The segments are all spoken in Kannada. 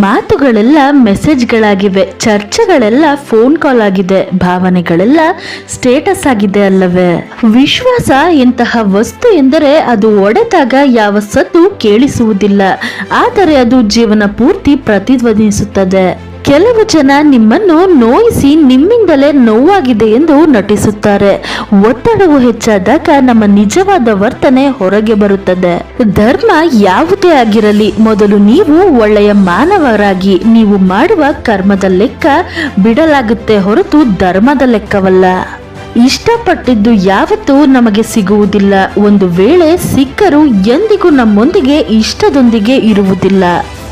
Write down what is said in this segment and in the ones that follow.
ಮಾತುಗಳೆಲ್ಲ ಮೆಸೇಜ್ಗಳಾಗಿವೆ, ಚರ್ಚೆಗಳೆಲ್ಲ ಫೋನ್ ಕಾಲ್ ಆಗಿದೆ, ಭಾವನೆಗಳೆಲ್ಲ ಸ್ಟೇಟಸ್ ಆಗಿದೆ ಅಲ್ಲವೇ? ವಿಶ್ವಾಸ ಎಂತಹ ವಸ್ತು ಎಂದರೆ ಅದು ಒಡೆದಾಗ ಯಾವ ಸದ್ದು ಕೇಳಿಸುವುದಿಲ್ಲ, ಆದರೆ ಅದು ಜೀವನ ಪೂರ್ತಿ ಪ್ರತಿಧ್ವನಿಸುತ್ತದೆ. ಕೆಲವು ಜನ ನಿಮ್ಮನ್ನು ನೋಯಿಸಿ ನಿಮ್ಮಿಂದಲೇ ನೋವಾಗಿದೆ ಎಂದು ನಟಿಸುತ್ತಾರೆ. ಒತ್ತಡವು ಹೆಚ್ಚಾದಾಗ ನಮ್ಮ ನಿಜವಾದ ವರ್ತನೆ ಹೊರಗೆ ಬರುತ್ತದೆ. ಧರ್ಮ ಯಾವುದೇ ಆಗಿರಲಿ, ಮೊದಲು ನೀವು ಒಳ್ಳೆಯ ಮಾನವರಾಗಿ. ನೀವು ಮಾಡುವ ಕರ್ಮದ ಲೆಕ್ಕ ಬಿಡಲಾಗುತ್ತೆ ಹೊರತು ಧರ್ಮದ ಲೆಕ್ಕವಲ್ಲ. ಇಷ್ಟಪಟ್ಟಿದ್ದು ಯಾವತ್ತೂ ನಮಗೆ ಸಿಗುವುದಿಲ್ಲ. ಒಂದು ವೇಳೆ ಸಿಕ್ಕರೂ ಎಂದಿಗೂ ನಮ್ಮೊಂದಿಗೆ ಇಷ್ಟದೊಂದಿಗೆ ಇರುವುದಿಲ್ಲ.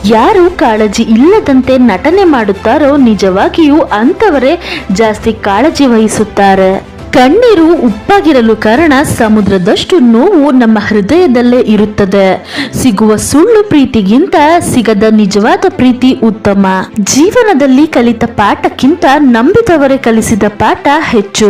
ಯಾರು ಕಾಳಜಿ ಇಲ್ಲದಂತೆ ನಟನೆ ಮಾಡುತ್ತಾರೋ ನಿಜವಾಗಿಯೂ ಅಂತವರೇ ಜಾಸ್ತಿ ಕಾಳಜಿ ವಹಿಸುತ್ತಾರೆ. ಕಣ್ಣೀರು ಉಪ್ಪಾಗಿರಲು ಕಾರಣ ಸಮುದ್ರದಷ್ಟು ನೋವು ನಮ್ಮ ಹೃದಯದಲ್ಲೇ ಇರುತ್ತದೆ. ಸಿಗುವ ಸುಳ್ಳು ಪ್ರೀತಿಗಿಂತ ಸಿಗದ ನಿಜವಾದ ಪ್ರೀತಿ ಉತ್ತಮ. ಜೀವನದಲ್ಲಿ ಕಲಿತ ಪಾಠಕ್ಕಿಂತ ನಂಬಿದವರೇ ಕಲಿಸಿದ ಪಾಠ ಹೆಚ್ಚು.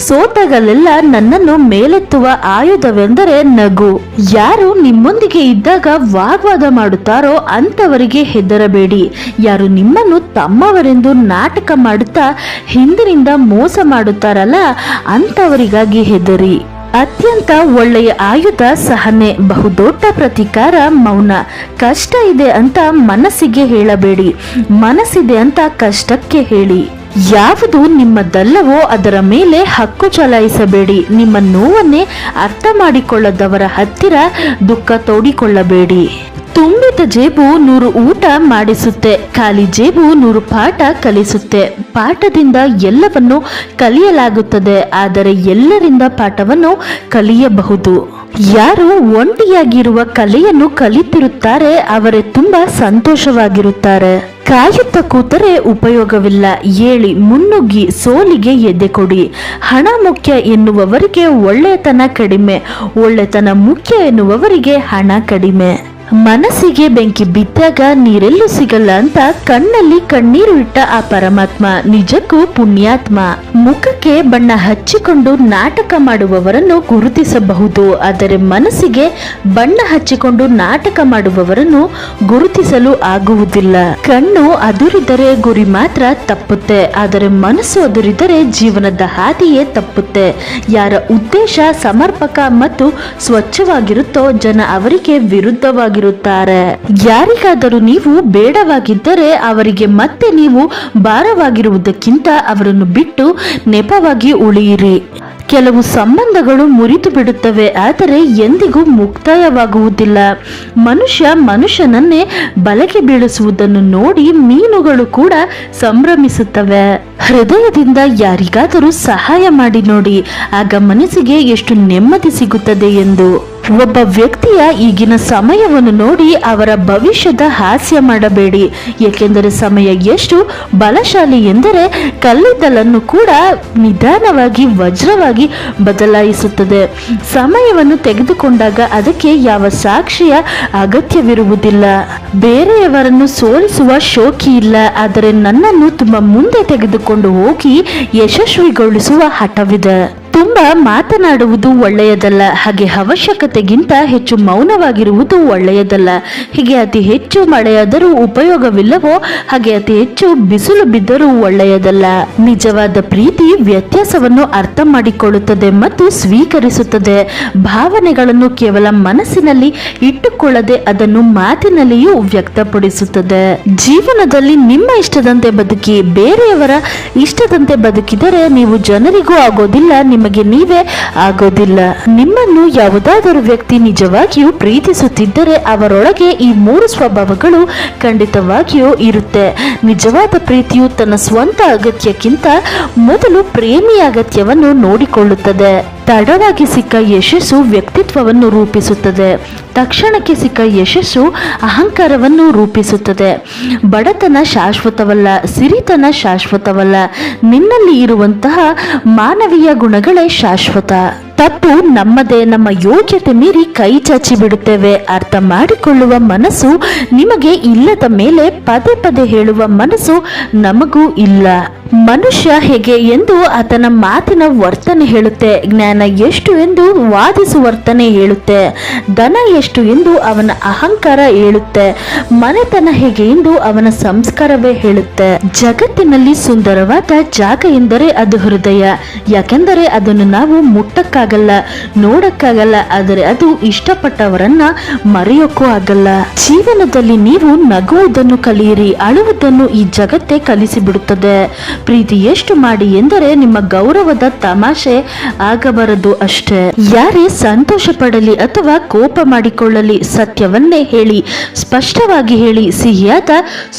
ಸೋತಾಗಲೆಲ್ಲ ನನ್ನನ್ನು ಮೇಲೆತ್ತುವ ಆಯುಧವೆಂದರೆ ನಗು. ಯಾರು ನಿಮ್ಮೊಂದಿಗೆ ಇದ್ದಾಗ ವಾಗ್ವಾದ ಮಾಡುತ್ತಾರೋ ಅಂತವರಿಗೆ ಹೆದರಬೇಡಿ. ಯಾರು ನಿಮ್ಮನ್ನು ತಮ್ಮವರೆಂದು ನಾಟಕ ಮಾಡುತ್ತಾ ಹಿಂದಿನಿಂದ ಮೋಸ ಮಾಡುತ್ತಾರಲ್ಲ ಅಂತವರಿಗಾಗಿ ಹೆದರಿ. ಅತ್ಯಂತ ಒಳ್ಳೆಯ ಆಯುಧ ಸಹನೆ, ಬಹುದೊಡ್ಡ ಪ್ರತಿಕಾರ ಮೌನ. ಕಷ್ಟ ಇದೆ ಅಂತ ಮನಸ್ಸಿಗೆ ಹೇಳಬೇಡಿ, ಮನಸ್ಸಿದೆ ಅಂತ ಕಷ್ಟಕ್ಕೆ ಹೇಳಿ. ಯಾವುದು ನಿಮ್ಮದಲ್ಲವೋ ಅದರ ಮೇಲೆ ಹಕ್ಕು ಚಲಾಯಿಸಬೇಡಿ. ನಿಮ್ಮ ನೋವನ್ನೇ ಅರ್ಥ ಮಾಡಿಕೊಳ್ಳದವರ ಹತ್ತಿರ ದುಃಖ ತೋಡಿಕೊಳ್ಳಬೇಡಿ. ತುಂಬಿದ ಜೇಬು 100 ಊಟ ಮಾಡಿಸುತ್ತೆ, ಖಾಲಿ ಜೇಬು 100 ಪಾಠ ಕಲಿಸುತ್ತೆ. ಪಾಠದಿಂದ ಎಲ್ಲವನ್ನು ಕಲಿಯಲಾಗುತ್ತದೆ, ಆದರೆ ಎಲ್ಲರಿಂದ ಪಾಠವನ್ನು ಕಲಿಯಬಹುದು. ಯಾರು ಒಂಟಿಯಾಗಿರುವ ಕಲೆಯನ್ನು ಕಲಿತಿರುತ್ತಾರೆ ಅವರೇ ತುಂಬಾ ಸಂತೋಷವಾಗಿರುತ್ತಾರೆ. ಕಾಯುತ್ತಾ ಕೂತರೆ ಉಪಯೋಗವಿಲ್ಲ, ಏಳಿ ಮುನ್ನುಗ್ಗಿ ಸೋಲಿಗೆ ಎದೆ ಕೊಡಿ. ಹಣ ಮುಖ್ಯ ಎನ್ನುವವರಿಗೆ ಒಳ್ಳೆಯತನ ಕಡಿಮೆ, ಒಳ್ಳೆತನ ಮುಖ್ಯ ಎನ್ನುವವರಿಗೆ ಹಣ ಕಡಿಮೆ. ಮನಸ್ಸಿಗೆ ಬೆಂಕಿ ಬಿದ್ದಾಗ ನೀರೆಲ್ಲೂ ಸಿಗಲ್ಲ ಅಂತ ಕಣ್ಣಲ್ಲಿ ಕಣ್ಣೀರು ಇಟ್ಟ ಆ ಪರಮಾತ್ಮ ನಿಜಕ್ಕೂ ಪುಣ್ಯಾತ್ಮ. ಮುಖಕ್ಕೆ ಬಣ್ಣ ಹಚ್ಚಿಕೊಂಡು ನಾಟಕ ಮಾಡುವವರನ್ನು ಗುರುತಿಸಬಹುದು, ಆದರೆ ಮನಸ್ಸಿಗೆ ಬಣ್ಣ ಹಚ್ಚಿಕೊಂಡು ನಾಟಕ ಮಾಡುವವರನ್ನು ಗುರುತಿಸಲು ಆಗುವುದಿಲ್ಲ. ಕಣ್ಣು ಅದುರಿದರೆ ಗುರಿ ಮಾತ್ರ ತಪ್ಪುತ್ತೆ, ಆದರೆ ಮನಸ್ಸು ಅದುರಿದರೆ ಜೀವನದ ಹಾದಿಯೇ ತಪ್ಪುತ್ತೆ. ಯಾರ ಉದ್ದೇಶ ಸಮರ್ಪಕ ಮತ್ತು ಸ್ವಚ್ಛವಾಗಿರುತ್ತೋ ಜನ ಅವರಿಗೆ ವಿರುದ್ಧವಾಗಿ ಯಾರಿಗಾದರೂ ನೀವು ಬೇಡವಾಗಿದ್ದರೆ ಅವರಿಗೆ ಮತ್ತೆ ನೀವು ಭಾರವಾಗಿರುವುದಕ್ಕಿಂತ ಅವರನ್ನು ಬಿಟ್ಟು ನೆಪವಾಗಿ ಉಳಿಯಿರಿ. ಕೆಲವು ಸಂಬಂಧಗಳು ಮುರಿದು ಬಿಡುತ್ತವೆ, ಆದರೆ ಎಂದಿಗೂ ಮುಕ್ತಾಯವಾಗುವುದಿಲ್ಲ. ಮನುಷ್ಯ ಮನುಷ್ಯನನ್ನೇ ಬಲೆಗೆ ಬೀಳಿಸುವುದನ್ನು ನೋಡಿ ಮೀನುಗಳು ಕೂಡ ಸಂಭ್ರಮಿಸುತ್ತವೆ. ಹೃದಯದಿಂದ ಯಾರಿಗಾದರೂ ಸಹಾಯ ಮಾಡಿ ನೋಡಿ, ಆಗ ಮನಸ್ಸಿಗೆ ಎಷ್ಟು ನೆಮ್ಮದಿ ಸಿಗುತ್ತದೆ ಎಂದು. ಒಬ್ಬ ವ್ಯಕ್ತಿಯ ಈಗಿನ ಸಮಯವನ್ನು ನೋಡಿ ಅವರ ಭವಿಷ್ಯದ ಹಾಸ್ಯ ಮಾಡಬೇಡಿ, ಏಕೆಂದರೆ ಸಮಯ ಎಷ್ಟು ಬಲಶಾಲಿ ಎಂದರೆ ಕಲ್ಲಿದ್ದಲನ್ನು ಕೂಡ ನಿಧಾನವಾಗಿ ವಜ್ರವಾಗಿ ಬದಲಾಯಿಸುತ್ತದೆ. ಸಮಯವನ್ನು ತೆಗೆದುಕೊಂಡಾಗ ಅದಕ್ಕೆ ಯಾವ ಸಾಕ್ಷಿಯ ಅಗತ್ಯವಿರುವುದಿಲ್ಲ. ಬೇರೆಯವರನ್ನು ಸೋಲಿಸುವ ಶೋಕಿ ಇಲ್ಲ, ಆದರೆ ನನ್ನನ್ನು ತುಂಬಾ ಮುಂದೆ ತೆಗೆದುಕೊಂಡು ಹೋಗಿ ಯಶಸ್ವಿಗೊಳಿಸುವ ಹಠವಿದೆ. ತುಂಬಾ ಮಾತನಾಡುವುದು ಒಳ್ಳೆಯದಲ್ಲ, ಹಾಗೆ ಅವಶ್ಯಕತೆಗಿಂತ ಹೆಚ್ಚು ಮೌನವಾಗಿರುವುದು ಒಳ್ಳೆಯದಲ್ಲ. ಹೀಗೆ ಅತಿ ಹೆಚ್ಚು ಮಳೆಯಾದರೂ ಉಪಯೋಗವಿಲ್ಲವೋ ಹಾಗೆ ಅತಿ ಹೆಚ್ಚು ಬಿಸಿಲು ಬಿದ್ದರೂ ಒಳ್ಳೆಯದಲ್ಲ. ನಿಜವಾದ ಪ್ರೀತಿ ವ್ಯತ್ಯಾಸವನ್ನು ಅರ್ಥ ಮಾಡಿಕೊಳ್ಳುತ್ತದೆ ಮತ್ತು ಸ್ವೀಕರಿಸುತ್ತದೆ. ಭಾವನೆಗಳನ್ನು ಕೇವಲ ಮನಸ್ಸಿನಲ್ಲಿ ಇಟ್ಟುಕೊಳ್ಳದೆ ಅದನ್ನು ಮಾತಿನಲ್ಲಿಯೂ ವ್ಯಕ್ತಪಡಿಸುತ್ತದೆ. ಜೀವನದಲ್ಲಿ ನಿಮ್ಮ ಇಷ್ಟದಂತೆ ಬದುಕಿ, ಬೇರೆಯವರ ಇಷ್ಟದಂತೆ ಬದುಕಿದರೆ ನೀವು ಜನರಿಗೂ ಆಗೋದಿಲ್ಲ, ನಿಮಗೆ ನೀವೇ ಆಗೋದಿಲ್ಲ. ನಿಮ್ಮನ್ನು ಯಾವುದಾದರೂ ವ್ಯಕ್ತಿ ನಿಜವಾಗಿಯೂ ಪ್ರೀತಿಸುತ್ತಿದ್ದರೆ ಅವರೊಳಗೆ ಈ 3 ಸ್ವಭಾವಗಳು ಖಂಡಿತವಾಗಿಯೂ ಇರುತ್ತೆ. ನಿಜವಾದ ಪ್ರೀತಿಯು ತನ್ನ ಸ್ವಂತ ಅಗತ್ಯಕ್ಕಿಂತ ಮೊದಲು ಪ್ರೇಮಿಯ ಅಗತ್ಯವನ್ನು ನೋಡಿಕೊಳ್ಳುತ್ತದೆ. ತಡವಾಗಿ ಸಿಕ್ಕ ಯಶಸ್ಸು ವ್ಯಕ್ತಿತ್ವವನ್ನು ರೂಪಿಸುತ್ತದೆ, ತಕ್ಷಣಕ್ಕೆ ಸಿಕ್ಕ ಯಶಸ್ಸು ಅಹಂಕಾರವನ್ನು ರೂಪಿಸುತ್ತದೆ. ಬಡತನ ಶಾಶ್ವತವಲ್ಲ, ಸಿರಿತನ ಶಾಶ್ವತವಲ್ಲ, ನಿನ್ನಲ್ಲಿ ಇರುವಂತಹ ಮಾನವೀಯ ಗುಣಗಳೇ ಶಾಶ್ವತ. ತಪ್ಪು ನಮ್ಮದೇ. ನಮ್ಮ ಯೋಗ್ಯತೆ ಮೀರಿ ಕೈ ಚಾಚಿ ಬಿಡುತ್ತೇವೆ. ಅರ್ಥ ಮಾಡಿಕೊಳ್ಳುವ ಮನಸ್ಸು ನಿಮಗೆ ಇಲ್ಲದ ಮೇಲೆ ಪದೇ ಪದೇ ಹೇಳುವ ಮನಸ್ಸು ನಮಗೂ ಇಲ್ಲ. ಮನುಷ್ಯ ಹೇಗೆ ಎಂದು ಆತನ ಮಾತಿನ ವರ್ತನೆ ಹೇಳುತ್ತೆ. ಜ್ಞಾನ ಎಷ್ಟು ಎಂದು ವಾದಿಸುವ ವರ್ತನೆ ಹೇಳುತ್ತೆ. ಧನ ಎಷ್ಟು ಎಂದು ಅವನ ಅಹಂಕಾರ ಹೇಳುತ್ತೆ. ಮನೆತನ ಹೇಗೆ ಎಂದು ಅವನ ಸಂಸ್ಕಾರವೇ ಹೇಳುತ್ತೆ. ಜಗತ್ತಿನಲ್ಲಿ ಸುಂದರವಾದ ಜಾಗ ಎಂದರೆ ಅದು ಹೃದಯ. ಯಾಕೆಂದರೆ ಅದನ್ನು ನಾವು ಮುಟ್ಟಕ್ಕಾಗಲ್ಲ, ನೋಡಕ್ಕಾಗಲ್ಲ. ಆದರೆ ಅದು ಇಷ್ಟಪಟ್ಟವರನ್ನ ಮರೆಯೋಕ್ಕೂ ಆಗಲ್ಲ. ಜೀವನದಲ್ಲಿ ನೀವು ನಗುವುದನ್ನು ಕಲಿಯಿರಿ, ಅಳುವುದನ್ನು ಈ ಜಗತ್ತೇ ಕಲಿಸಿಬಿಡುತ್ತದೆ. ಪ್ರೀತಿ ಎಷ್ಟು ಮಾಡಿ ಎಂದರೆ ನಿಮ್ಮ ಗೌರವದ ತಮಾಷೆ ಆಗಬಾರದು ಅಷ್ಟೇ. ಯಾರೇ ಸಂತೋಷ ಪಡಲಿ ಅಥವಾ ಕೋಪ ಮಾಡಿಕೊಳ್ಳಲಿ, ಸತ್ಯವನ್ನೇ ಹೇಳಿ, ಸ್ಪಷ್ಟವಾಗಿ ಹೇಳಿ. ಸಿಹಿಯಾದ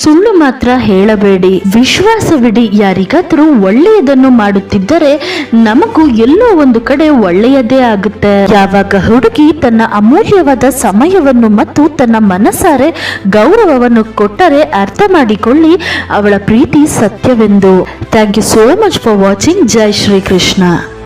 ಸುಳ್ಳು ಮಾತ್ರ ಹೇಳಬೇಡಿ. ವಿಶ್ವಾಸವಿಡಿ. ಯಾರಿಗಾದರೂ ಒಳ್ಳೆಯದನ್ನು ಮಾಡುತ್ತಿದ್ದರೆ ನಮಗೂ ಎಲ್ಲೋ ಒಂದು ಕಡೆ ಒಳ್ಳೆಯದೇ ಆಗುತ್ತೆ. ಯಾವಾಗ ಹುಡುಗಿ ತನ್ನ ಅಮೂಲ್ಯವಾದ ಸಮಯವನ್ನು ಮತ್ತು ತನ್ನ ಮನಸಾರೆ ಗೌರವವನ್ನು ಕೊಟ್ಟರೆ ಅರ್ಥ ಮಾಡಿಕೊಳ್ಳಿ ಅವಳ ಪ್ರೀತಿ ಸತ್ಯವೆಂದು. Thank you so much for watching. Jai Shri Krishna.